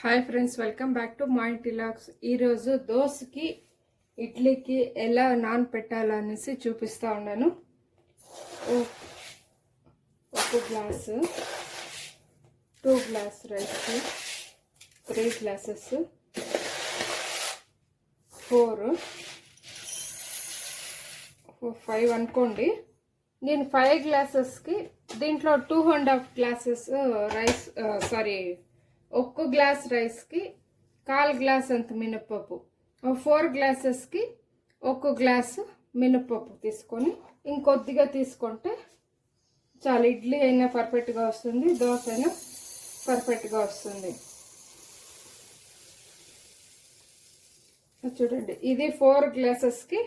Hi friends, welcome back to my టిలాక్స్. ఈరోజు దోశకి ఇడ్లీకి ఎలా నాన్ పెట్టాలనేసి చూపిస్తూ ఉన్నాను. ఒక గ్లాసు, 2 గ్లాస్ రైస్కి 3 గ్లాసెస్, 5 అనుకోండి. నేను 5 గ్లాసెస్కి దీంట్లో 2.5 గ్లాసెస్ రైస్, ఒక్క గ్లాస్ రైస్కి 1/4 గ్లాస్ అంత మినప్పప్పు, 4 గ్లాసెస్కి 1 గ్లాసు మినప్పప్పు తీసుకొని ఇంకొద్దిగా తీసుకుంటే చాలా. ఇడ్లీ అయినా పర్ఫెక్ట్గా వస్తుంది, దోశ అయినా పర్ఫెక్ట్గా వస్తుంది. చూడండి, ఇది 4 గ్లాసెస్కి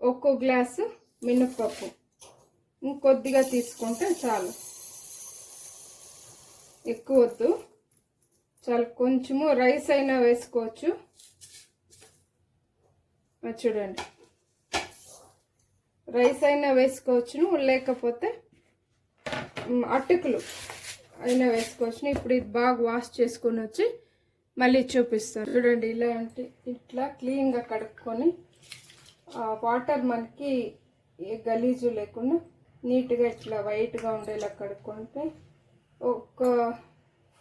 1 గ్లాసు మినప్పప్పు, ఇంకొద్దిగా తీసుకుంటే చాలు, ఎక్కువ వద్దు. చాలా కొంచెము రైస్ అయినా వేసుకోవచ్చు. చూడండి, రైస్ అయినా వేసుకోవచ్చును, లేకపోతే అటుకులు అయినా వేసుకోవచ్చును. ఇప్పుడు ఇది బాగా వాష్ చేసుకొని వచ్చి మళ్ళీ చూపిస్తాను. చూడండి, ఇట్లా క్లీన్గా కడుక్కొని వాటర్ మనకి ఏ గలీజు లేకుండా నీట్గా ఇట్లా వైట్గా ఉండేలా కడుక్కుంటే ఒక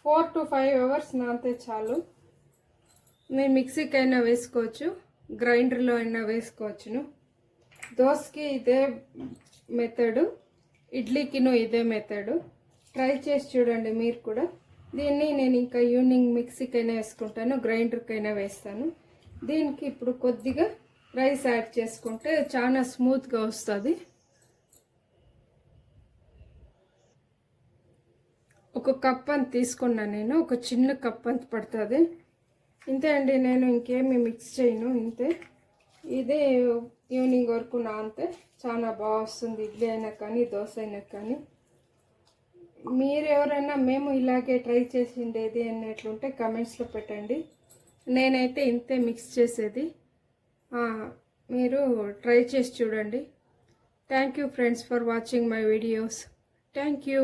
4 to 5 అవర్స్ నానితే చాలు. మీరు మిక్సీకి అయినా వేసుకోవచ్చు, గ్రైండర్లో అయినా వేసుకోవచ్చును. దోశకి ఇదే మెథడు, ఇడ్లీకిను ఇదే మెథడు. ట్రై చేసి చూడండి మీరు కూడా. దీన్ని నేను ఇంకా ఈవినింగ్ మిక్సీకి అయినా వేసుకుంటాను, గ్రైండర్కి అయినా వేస్తాను. దీనికి ఇప్పుడు కొద్దిగా రైస్ యాడ్ చేసుకుంటే చాలా స్మూత్గా వస్తుంది. ఒక కప్ అంత తీసుకున్నా నేను, ఒక చిన్న కప్ అంత పడుతుంది. ఇంతే అండి, నేను ఇంకేమి మిక్స్ చేయను. ఇంతే, ఇదే ఈవినింగ్ వరకు నానితే చాలా బాగా వస్తుంది, ఇడ్లీ అయినా కానీ దోశ అయినా కానీ. మీరు ఎవరైనా మేము ఇలాగే ట్రై చేసిండేది అన్నట్లుంటే కమెంట్స్లో పెట్టండి. నేనైతే ఇంతే మిక్స్ చేసేది, మీరు ట్రై చేసి చూడండి. Thank you friends for watching my videos. Thank you.